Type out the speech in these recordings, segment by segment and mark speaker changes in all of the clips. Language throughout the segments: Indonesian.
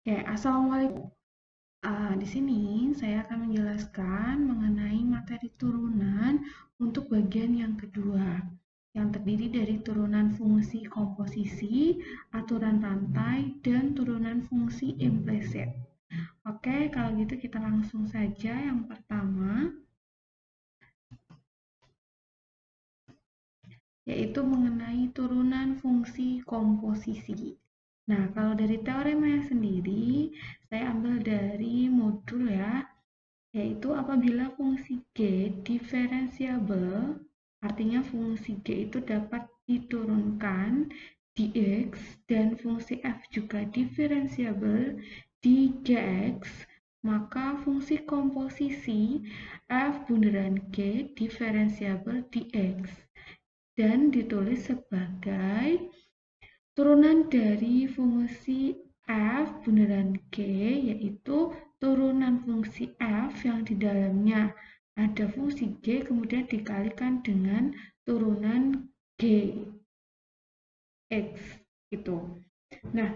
Speaker 1: Oke, assalamualaikum. Di sini saya akan menjelaskan mengenai materi turunan untuk bagian yang kedua, yang terdiri dari turunan fungsi komposisi, aturan rantai, dan turunan fungsi implisit. Oke, kalau gitu kita langsung saja yang pertama, yaitu mengenai turunan fungsi komposisi. Nah, kalau dari teoremanya sendiri, saya ambil dari modul ya, yaitu apabila fungsi G diferensiabel, artinya fungsi G itu dapat diturunkan di X dan fungsi F juga diferensiabel di Gx, maka fungsi komposisi F bunderan G diferensiabel di X dan ditulis sebagai turunan dari fungsi F bunderan G, yaitu turunan fungsi F yang di dalamnya ada fungsi G kemudian dikalikan dengan turunan G X gitu. Nah,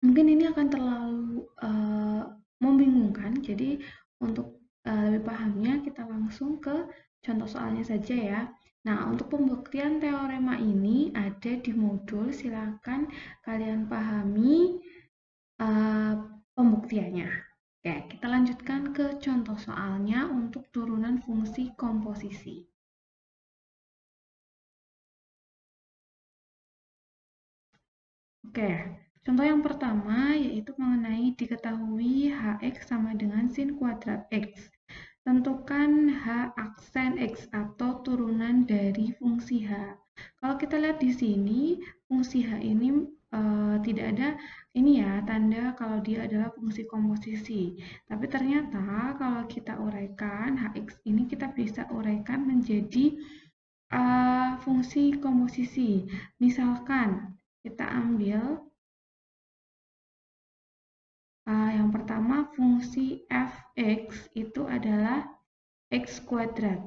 Speaker 1: mungkin ini akan terlalu membingungkan, jadi untuk lebih pahamnya kita langsung ke contoh soalnya saja ya. Nah, untuk pembuktian teorema ini ada di modul, silakan kalian pahami pembuktiannya. Oke, kita lanjutkan ke contoh soalnya untuk turunan fungsi komposisi. Oke, contoh yang pertama yaitu mengenai diketahui Hx sama dengan sin kuadrat X. Tentukan H aksen X atau turunan dari fungsi H. Kalau kita lihat di sini, fungsi H ini tidak ada ini ya, tanda kalau dia adalah fungsi komposisi. Tapi ternyata kalau kita uraikan, Hx ini kita bisa uraikan menjadi fungsi komposisi. Misalkan kita ambil yang pertama fungsi fx itu adalah x kuadrat.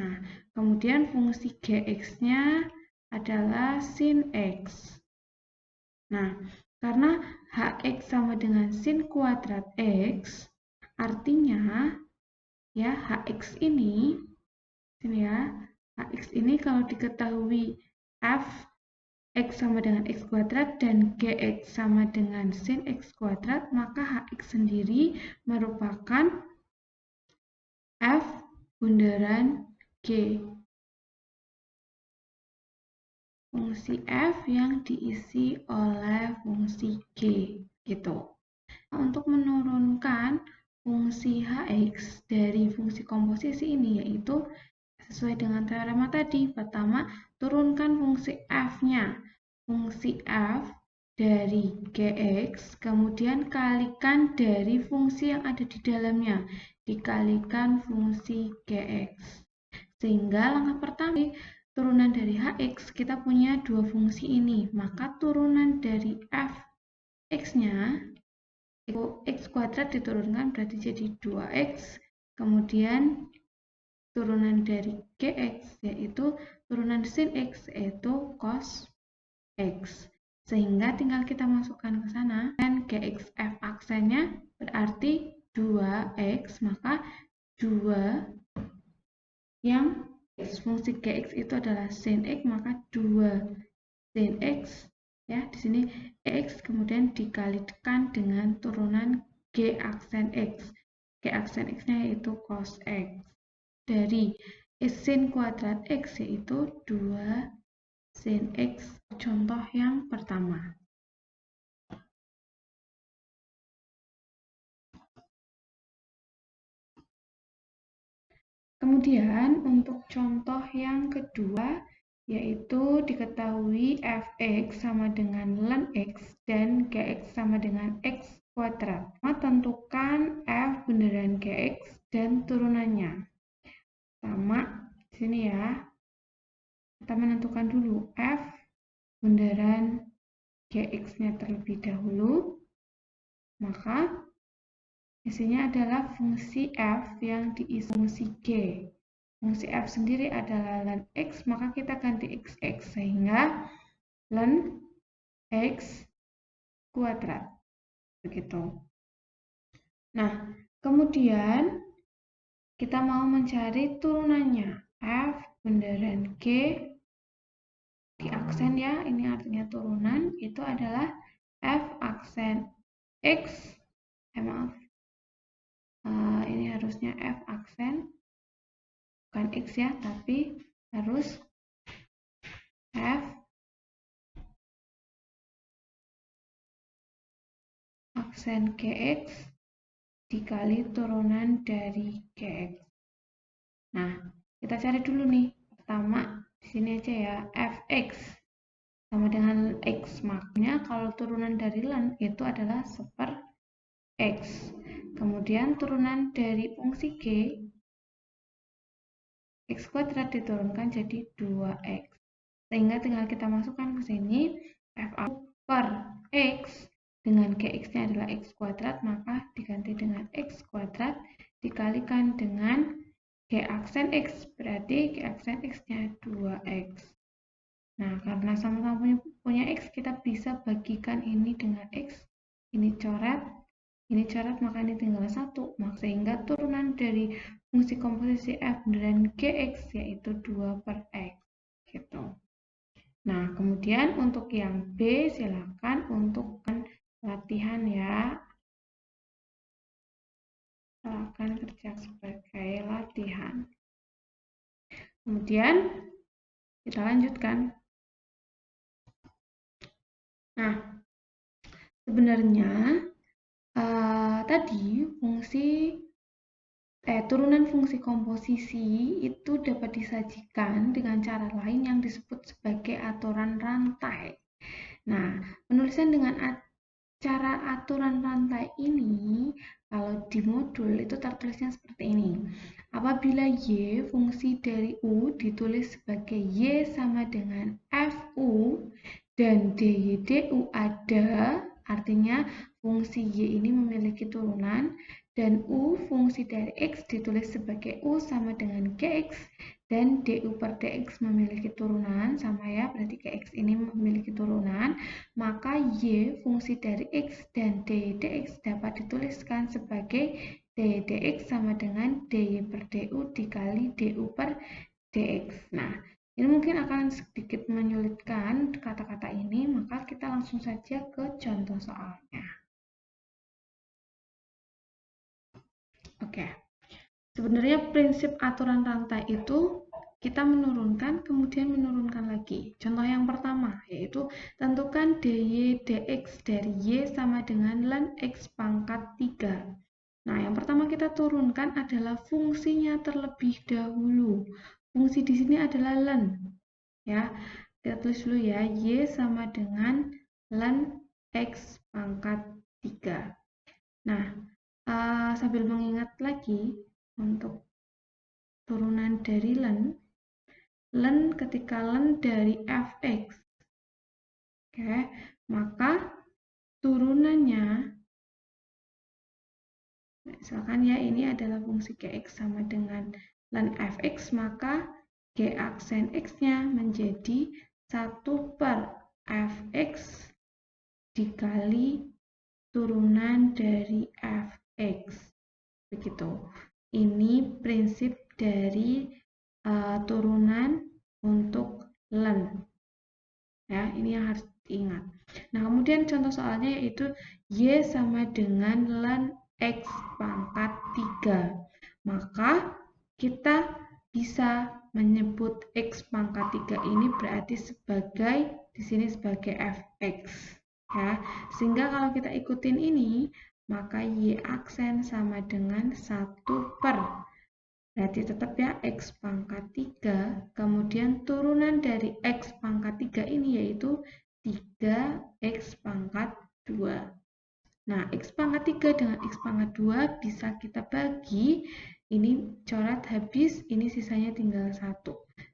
Speaker 1: Nah, kemudian fungsi gx-nya adalah sin x. Nah, karena hx sama dengan sin kuadrat x, artinya ya hx ini ya, hx ini kalau diketahui f X sama dengan X kuadrat dan Gx sama dengan sin X kuadrat, maka Hx sendiri merupakan F bundaran G. Fungsi F yang diisi oleh fungsi G, gitu. Untuk menurunkan fungsi Hx dari fungsi komposisi ini, yaitu sesuai dengan teorema tadi, pertama turunkan fungsi F-nya. Fungsi F dari Gx, kemudian kalikan dari fungsi yang ada di dalamnya, dikalikan fungsi Gx. Sehingga langkah pertama, turunan dari Hx, kita punya dua fungsi ini, maka turunan dari Fx-nya, X kuadrat diturunkan berarti jadi 2X, kemudian turunan dari Gx, yaitu turunan sin X, yaitu cos X. Sehingga tinggal kita masukkan ke sana, dan Gx F aksennya berarti 2X, maka 2 yang fungsi Gx itu adalah sin X, maka 2 sin X, ya di sini X kemudian dikalikan dengan turunan G aksen X. G aksen X-nya yaitu cos X. Dari sin kuadrat X yaitu 2 sin X, contoh yang pertama. Kemudian untuk contoh yang kedua, yaitu diketahui fx sama dengan ln x dan gx sama dengan x kuadrat. Tentukan f bunderan gx dan turunannya. Sama di sini ya, kita menentukan dulu f bunderan gx-nya terlebih dahulu, maka isinya adalah fungsi f yang diisi fungsi g. Fungsi f sendiri adalah ln x, maka kita ganti xx sehingga ln x kuadrat. begitu. Nah, kemudian kita mau mencari turunannya. F bundaran G di aksen ya, ini artinya turunan, itu adalah F aksen X, maaf, ini harusnya F aksen, bukan X ya, tapi harus F aksen GX dikali turunan dari GX. Nah, kita cari dulu nih. Pertama, di sini aja ya, Fx sama dengan X. Makanya kalau turunan dari ln itu adalah seper X. Kemudian turunan dari fungsi G, X kuadrat diturunkan jadi 2X. Sehingga tinggal kita masukkan ke sini, F per X dengan Gx-nya adalah X kuadrat, maka diganti dengan X kuadrat dikalikan dengan G aksen X, berarti G aksen X-nya 2X. Nah, karena sama-sama punya X, kita bisa bagikan ini dengan X, ini coret, maka ini tinggal 1. Sehingga turunan dari fungsi komposisi F dan Gx yaitu 2 per X. Gitu. Nah, kemudian untuk yang B, silakan untuk latihan ya. Silakan kerja sebagai latihan. Kemudian kita lanjutkan. Nah, sebenarnya tadi turunan fungsi komposisi itu dapat disajikan dengan cara lain yang disebut sebagai aturan rantai. Nah, penulisan dengan cara aturan rantai ini kalau di modul itu tertulisnya seperti ini. Apabila Y fungsi dari U ditulis sebagai Y sama dengan FU dan DY DU ada, artinya fungsi Y ini memiliki turunan, dan U fungsi dari X ditulis sebagai U sama dengan GX dan DU per DX memiliki turunan, sama ya, berarti GX ini memiliki turunan, maka Y fungsi dari X dan DY DX dapat dituliskan sebagai DY DX sama dengan DY per DU dikali DU per DX. Nah, ini mungkin akan sedikit menyulitkan kata-kata ini, maka kita langsung saja ke contoh soalnya. Oke, sebenarnya prinsip aturan rantai itu kita menurunkan, kemudian menurunkan lagi. Contoh yang pertama, yaitu tentukan dy dx dari y sama dengan ln x pangkat 3. Nah, yang pertama kita turunkan adalah fungsinya terlebih dahulu. Fungsi di sini adalah ln. Ya, kita tulis dulu ya, y sama dengan ln x pangkat 3. Nah, sambil mengingat lagi untuk turunan dari ln ketika ln dari fx, oke, maka turunannya, misalkan ya ini adalah fungsi gx sama dengan ln fx, maka g aksen x-nya menjadi 1 per fx dikali turunan dari fx. Begitu. Ini prinsip dari turunan untuk ln. Ya, ini yang harus diingat. Nah, kemudian contoh soalnya yaitu y sama dengan ln x pangkat 3. Maka kita bisa menyebut x pangkat 3 ini berarti sebagai di sini sebagai fx. Ya, sehingga kalau kita ikutin ini, maka y aksen sama dengan 1 per, berarti tetap ya x pangkat 3, kemudian turunan dari x pangkat 3 ini yaitu 3x pangkat 2. Nah, x pangkat 3 dengan x pangkat 2 bisa kita bagi, ini coret habis, ini sisanya tinggal 1.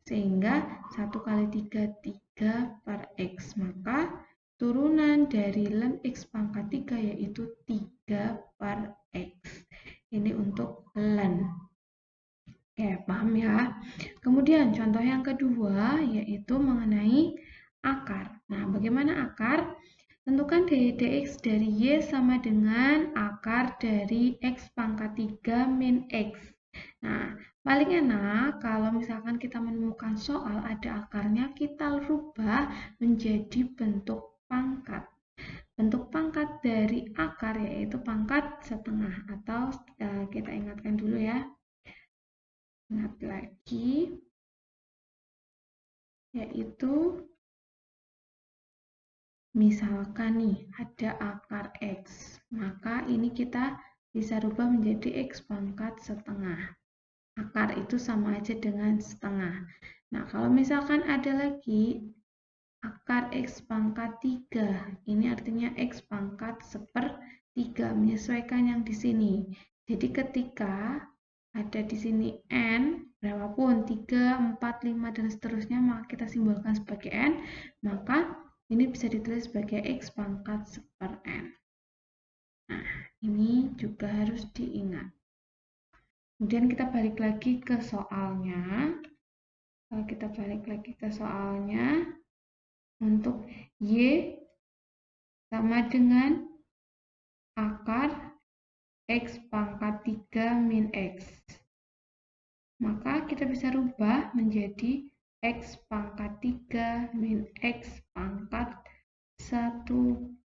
Speaker 1: Sehingga 1 kali 3, 3 per x. Maka turunan dari ln x pangkat 3 yaitu 3 per x. Ini untuk ln. Oke, paham ya? Kemudian contoh yang kedua yaitu mengenai akar. Nah, bagaimana akar? Tentukan dx dari y sama dengan akar dari x pangkat 3 min x. Nah, paling enak kalau misalkan kita menemukan soal ada akarnya, kita rubah menjadi bentuk pangkat. Bentuk pangkat dari akar yaitu pangkat setengah, atau kita ingatkan dulu ya. Ingat lagi, yaitu misalkan nih ada akar X, maka ini kita bisa rubah menjadi X pangkat setengah. Akar itu sama aja dengan setengah. Nah, kalau misalkan ada lagi akar X pangkat 3, ini artinya X pangkat sepertiga, menyesuaikan yang di sini. Jadi ketika ada di sini N, berapapun, 3, 4, 5, dan seterusnya, maka kita simbolkan sebagai N, maka ini bisa ditulis sebagai X pangkat seper N. Nah, ini juga harus diingat. Kemudian kita balik lagi ke soalnya. Kalau kita balik lagi ke soalnya, untuk Y sama dengan akar X pangkat 3 min X. Maka kita bisa rubah menjadi X pangkat 3 min X pangkat 1/2.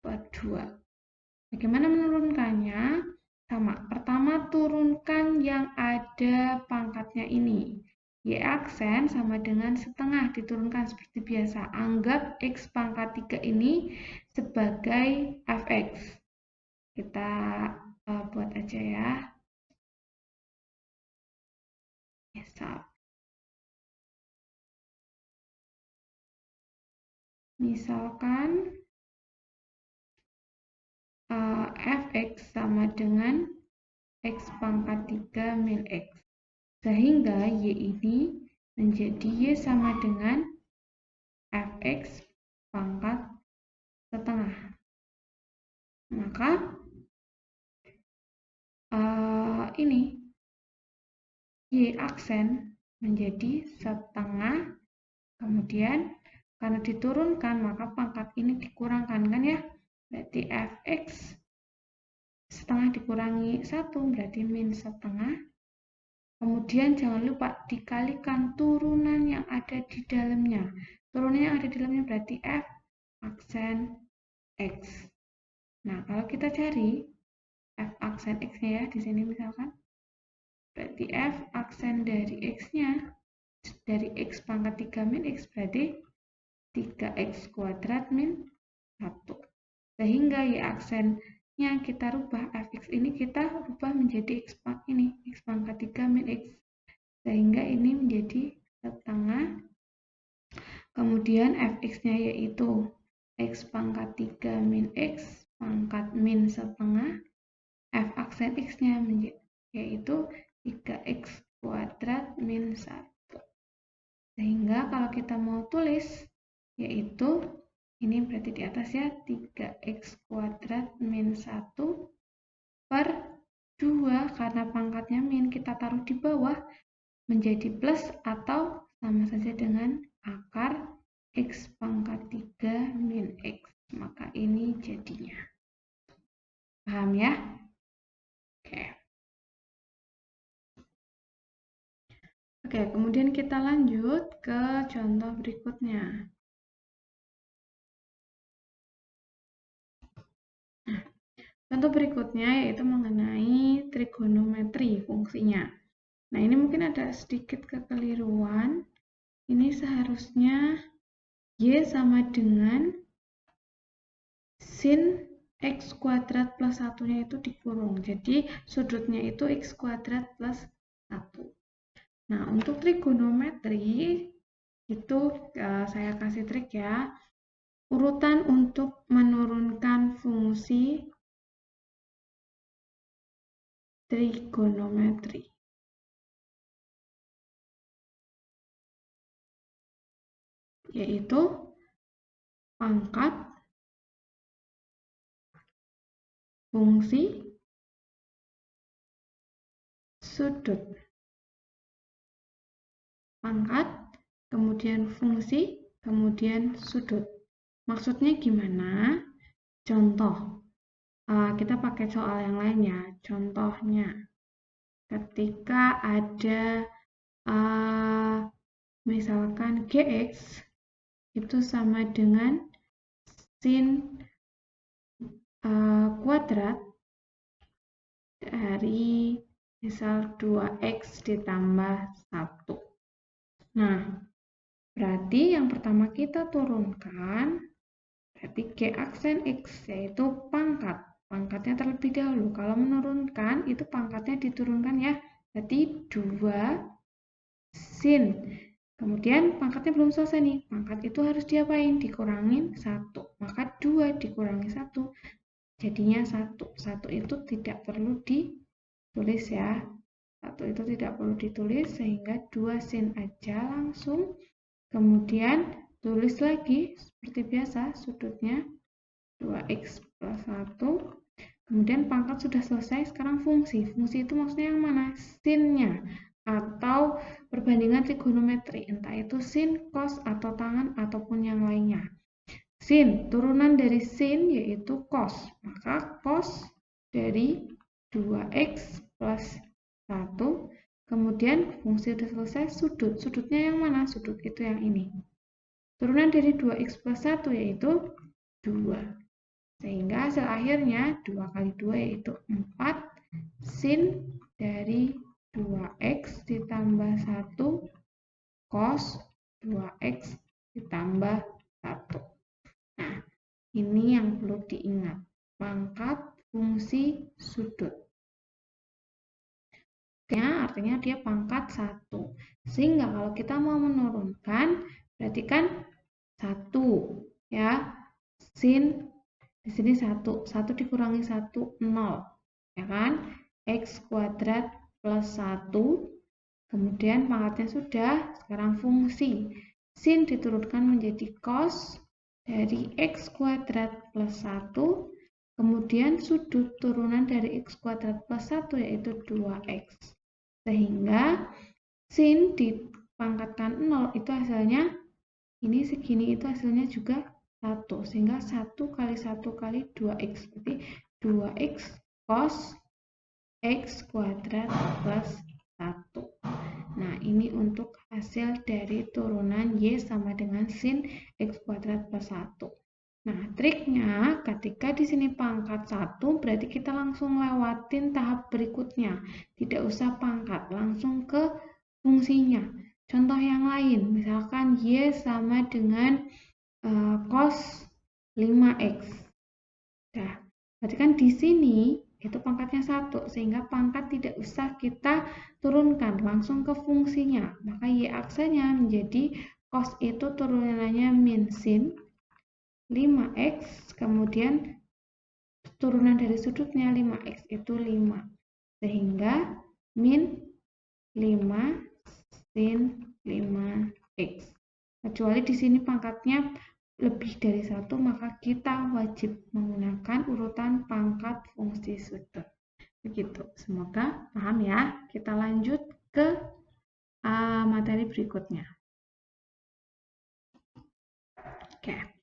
Speaker 1: Bagaimana menurunkannya? Sama, pertama turunkan yang ada pangkatnya ini. Y aksen sama dengan setengah, diturunkan seperti biasa. Anggap X pangkat 3 ini sebagai fx. Kita buat aja ya. Misalkan fx sama dengan X pangkat 3 min X. Sehingga Y ini menjadi Y sama dengan fx pangkat setengah. Maka ini Y aksen menjadi setengah, kemudian karena diturunkan maka pangkat ini dikurangkan kan ya, berarti fx setengah dikurangi 1 berarti min setengah. Kemudian jangan lupa dikalikan turunan yang ada di dalamnya. Turunan yang ada di dalamnya berarti f aksen x. Nah, kalau kita cari f aksen x-nya ya, di sini misalkan, berarti f aksen dari x-nya, dari x pangkat 3 min x, berarti 3x kuadrat min 1. Sehingga y aksennya kita rubah, fx ini kita rubah menjadi x pangkat 3 min x. Sehingga ini menjadi setengah. Kemudian fx-nya yaitu x pangkat 3 min x pangkat min setengah. F aksen x-nya yaitu 3x kuadrat min 1. Sehingga kalau kita mau tulis, yaitu ini berarti di atas ya, 3x kuadrat min 1 per 2, karena pangkatnya min kita taruh di bawah, menjadi plus atau sama saja dengan akar x pangkat 3 min x. Maka ini jadinya. Paham ya? Oke, kemudian kita lanjut ke contoh berikutnya. Contoh berikutnya yaitu mengenai trigonometri fungsinya. Nah, ini mungkin ada sedikit kekeliruan. Ini seharusnya Y sama dengan sin X kuadrat plus 1-nya itu dikurung. Jadi, sudutnya itu X kuadrat plus 1. Nah, untuk trigonometri, itu saya kasih trik ya. Urutan untuk menurunkan fungsi trigonometri. Yaitu pangkat fungsi sudut. Pangkat, kemudian fungsi, kemudian sudut. Maksudnya gimana? Contoh, kita pakai soal yang lain ya. Contohnya, ketika ada misalkan Gx itu sama dengan sin kuadrat dari misal 2x ditambah 1. Nah, berarti yang pertama kita turunkan, berarti G aksen X, yaitu pangkat. Pangkatnya terlebih dahulu. Kalau menurunkan, itu pangkatnya diturunkan ya. Berarti 2 sin. Kemudian pangkatnya belum selesai nih. Pangkat itu harus diapain? Dikurangin 1. Maka 2 dikurangi 1. Jadinya 1. 1 itu tidak perlu ditulis ya. 1 itu tidak perlu ditulis sehingga 2 sin aja langsung. Kemudian tulis lagi seperti biasa sudutnya 2x plus 1. Kemudian pangkat sudah selesai, sekarang fungsi. Fungsi itu maksudnya yang mana? Sinnya atau perbandingan trigonometri, entah itu sin, cos, atau tangan, ataupun yang lainnya. Sin, turunan dari sin yaitu cos. Maka cos dari 2x plus 1. Kemudian fungsi sudah selesai, sudut. Sudutnya yang mana? Sudut itu yang ini. Turunan dari 2x plus 1 yaitu 2. Sehingga hasil akhirnya 2 kali 2 yaitu 4 sin dari 2x ditambah 1 cos 2x ditambah 1. Nah, ini yang perlu diingat. Pangkat fungsi sudut. Artinya dia pangkat 1. Sehingga kalau kita mau menurunkan, berarti kan 1 ya. Sin di sini 1. 1 dikurangi 1, 0. Ya kan? X kuadrat plus 1. Kemudian pangkatnya sudah, sekarang fungsi. Sin diturunkan menjadi cos dari x kuadrat plus 1. Kemudian sudut turunan dari x kuadrat plus 1 yaitu 2x. Sehingga sin dipangkatkan 0 itu hasilnya, ini segini itu hasilnya juga 1, sehingga 1 kali 1 kali 2x, berarti 2x cos x kuadrat plus 1. Nah, ini untuk hasil dari turunan y sama dengan sin x kuadrat plus 1. Nah, triknya ketika di sini pangkat 1, berarti kita langsung lewatin tahap berikutnya. Tidak usah pangkat, langsung ke fungsinya. Contoh yang lain, misalkan y sama dengan cos 5x. Nah, berarti kan di sini itu pangkatnya 1, sehingga pangkat tidak usah kita turunkan, langsung ke fungsinya. Maka y aksennya menjadi cos itu turunannya min sin 5x, kemudian turunan dari sudutnya 5x itu 5. Sehingga min 5 sin 5x. Kecuali di sini pangkatnya lebih dari 1, maka kita wajib menggunakan urutan pangkat fungsi sudut. Begitu. Semoga paham ya. Kita lanjut ke materi berikutnya. Oke.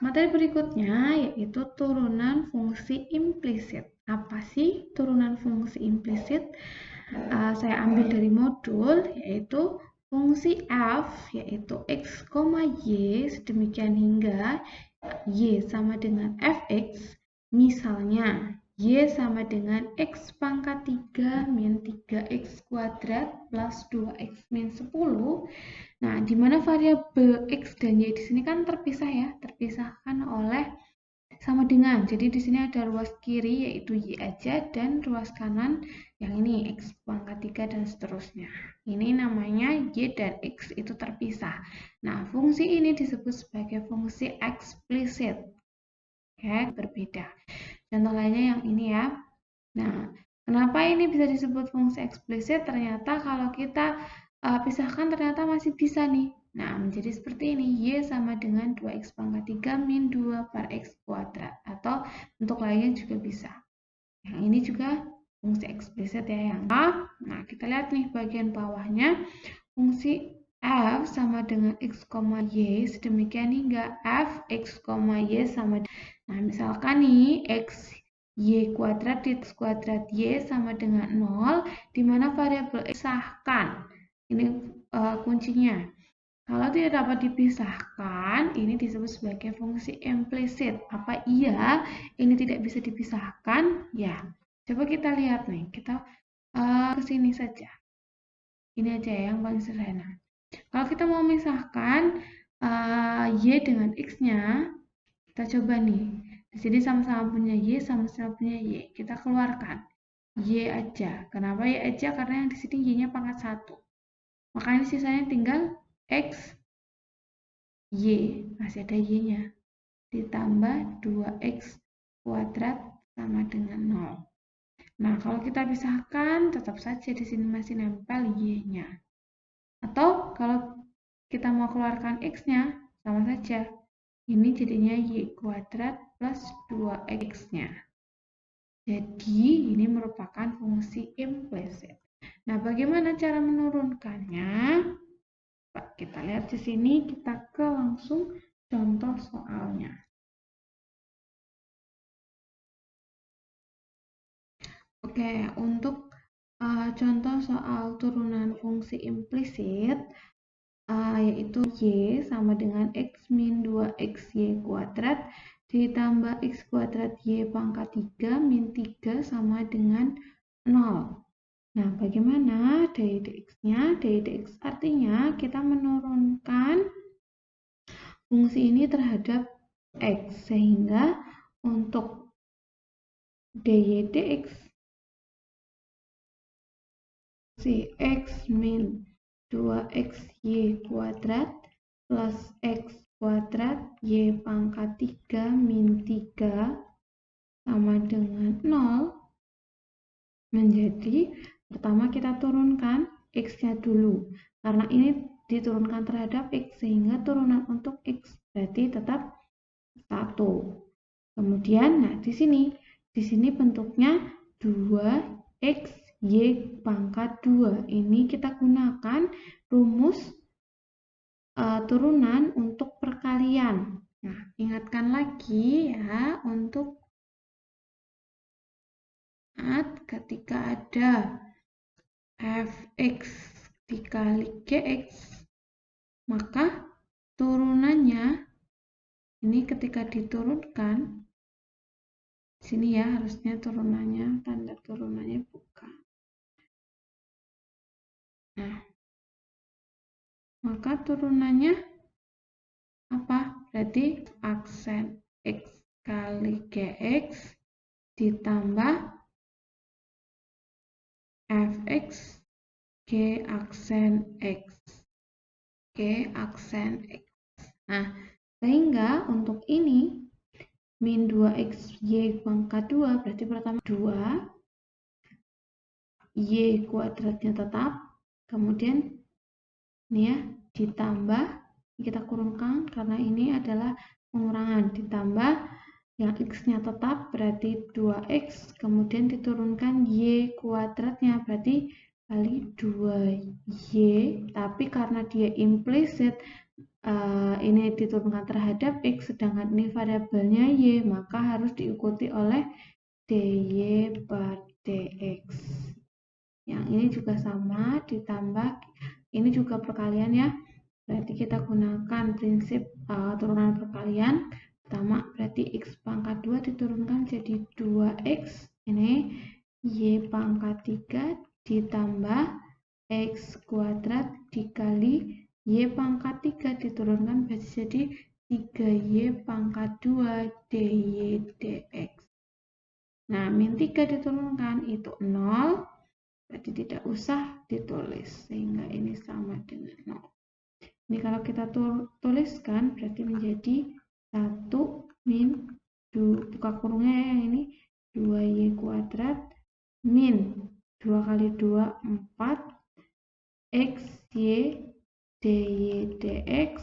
Speaker 1: Materi berikutnya yaitu turunan fungsi implisit. Apa sih turunan fungsi implisit? Saya ambil dari modul yaitu fungsi f yaitu x, y sedemikian hingga y sama dengan fx. Misalnya y sama dengan x pangkat 3 min 3x kuadrat plus 2x min 10. Nah, di mana variabel x dan y di sini kan terpisah ya, terpisahkan oleh sama dengan. Jadi di sini ada ruas kiri yaitu y aja dan ruas kanan yang ini x pangkat 3 dan seterusnya. Ini namanya y dan x itu terpisah. Nah, fungsi ini disebut sebagai fungsi eksplisit. Oke, berbeda. Contoh lainnya yang ini ya. Nah, kenapa ini bisa disebut fungsi eksplisit? Ternyata kalau kita pisahkan ternyata masih bisa nih. Nah, menjadi seperti ini. Y sama dengan 2x pangkat 3 min 2 per x kuadrat. Atau bentuk lainnya juga bisa. Yang ini juga fungsi eksplisit ya. Yang A. Nah, kita lihat nih bagian bawahnya. Fungsi F sama dengan X, Y, sedemikian hingga F, X, Y sama. Nah, misalkan nih, X, Y kuadrat ditambah X kuadrat Y sama dengan 0, di mana variabel X disahkan. Ini kuncinya. Kalau tidak dapat dipisahkan, ini disebut sebagai fungsi implisit. Apa iya ini tidak bisa dipisahkan? Ya, coba kita lihat nih. Kita ke sini saja. Ini aja yang paling sederhana. Kalau kita mau memisahkan Y dengan X-nya, kita coba nih. Di sini sama-sama punya Y, sama-sama punya Y. Kita keluarkan Y aja. Kenapa Y aja? Karena yang di sini Y-nya pangkat 1. Makanya sisanya tinggal X, Y. Masih ada Y-nya. Ditambah 2X kuadrat sama dengan 0. Nah, kalau kita pisahkan, tetap saja di sini masih nempel Y-nya. Atau kalau kita mau keluarkan X-nya, sama saja. Ini jadinya Y kuadrat plus 2X-nya. Jadi, ini merupakan fungsi implisit. Nah, bagaimana cara menurunkannya? Kita lihat di sini, kita ke langsung contoh soalnya. Oke, untuk contoh soal turunan fungsi implisit, yaitu Y sama dengan X min 2XY kuadrat ditambah X kuadrat Y pangkat 3 min 3 sama dengan 0. Nah, bagaimana daya dx-nya? Daya dx artinya kita menurunkan fungsi ini terhadap X, sehingga untuk dy dx si X min 2XY kuadrat plus X kuadrat Y pangkat 3 min 3 sama dengan 0. Menjadi, pertama kita turunkan X-nya dulu. Karena ini diturunkan terhadap X, sehingga turunan untuk X berarti tetap 1. Kemudian, nah di sini bentuknya 2X Y pangkat 2. Ini kita gunakan rumus turunan untuk perkalian. Nah, ingatkan lagi ya, untuk ketika ada Fx dikali Gx, maka turunannya, ini ketika diturunkan, sini ya harusnya turunannya, tanda turunannya bukan. Nah, maka turunannya apa? Berarti aksen X kali Gx ditambah Fx G aksen X. G aksen X. Nah, sehingga untuk ini min 2XY pangkat 2 berarti pertama 2 Y kuadratnya tetap, kemudian ini ya ditambah, kita kurungkan karena ini adalah pengurangan, ditambah yang X-nya tetap berarti 2X, kemudian diturunkan Y kuadratnya berarti kali 2Y, tapi karena dia implisit ini diturunkan terhadap X, sedangkan ini variabelnya Y, maka harus diikuti oleh dy per dx. Yang ini juga sama, ditambah, ini juga perkalian ya, berarti kita gunakan prinsip turunan perkalian. Pertama, berarti X pangkat 2 diturunkan jadi 2X, ini Y pangkat 3 ditambah X kuadrat dikali Y pangkat 3 diturunkan jadi 3Y pangkat 2 dy dx. Nah, min 3 diturunkan itu 0, berarti tidak usah ditulis, sehingga ini sama dengan 0. Ini kalau kita tuliskan, berarti menjadi 1 min, buka kurungnya ya, yang ini 2Y kuadrat min 2 kali 2, 4, XY dy dx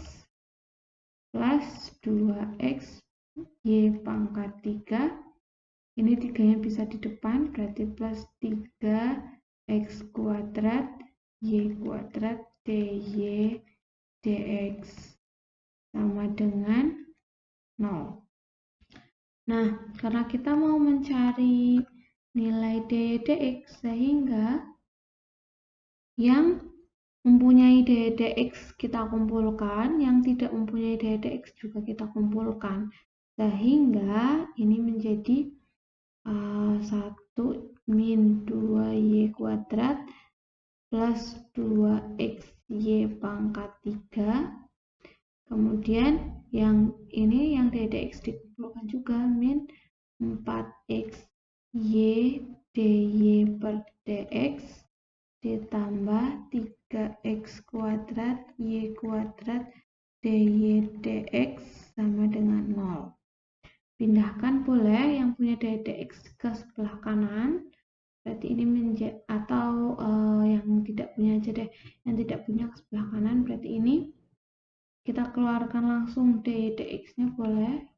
Speaker 1: plus 2X Y pangkat 3. Ini 3-nya bisa di depan, berarti plus 3X kuadrat Y kuadrat dy dx sama dengan 0. Nah, karena kita mau mencari nilai dy dx, sehingga yang mempunyai dy dx kita kumpulkan, yang tidak mempunyai dy dx juga kita kumpulkan. Sehingga ini menjadi 1 min 2y kuadrat plus 2xy pangkat 3. Kemudian yang ini yang dy dx dikumpulkan juga, min 4xy dy per dx ditambah 3x kuadrat y kuadrat dy dx sama dengan 0. Pindahkan boleh yang punya dy dx ke sebelah kanan, berarti ini menjadi, atau yang tidak punya aja deh, yang tidak punya ke sebelah kanan, berarti ini kita keluarkan langsung dy dx-nya boleh.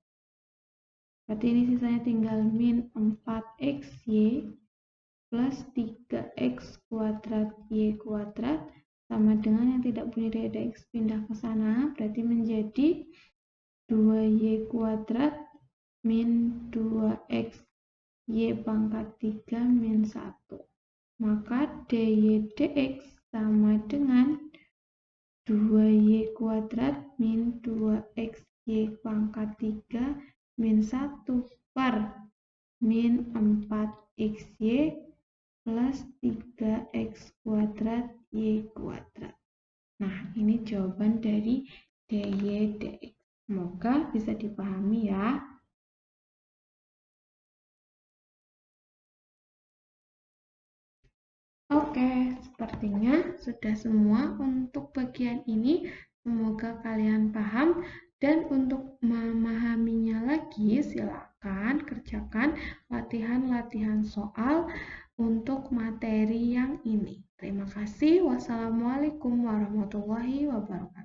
Speaker 1: Berarti ini sisanya tinggal min 4xy plus 3x kuadrat y kuadrat sama dengan yang tidak punya dy dx pindah ke sana, berarti menjadi 2y kuadrat min 2x y pangkat 3 min 1. Maka dy dx sama dengan 2y kuadrat min 2xy pangkat 3 min 1 per min 4xy plus 3x kuadrat y kuadrat. Nah, ini jawaban dari dy dx. Semoga bisa dipahami ya. Oke, sepertinya sudah semua untuk bagian ini. Semoga kalian paham, dan untuk memahaminya lagi silakan kerjakan latihan-latihan soal untuk materi yang ini. Terima kasih. Wassalamualaikum warahmatullahi wabarakatuh.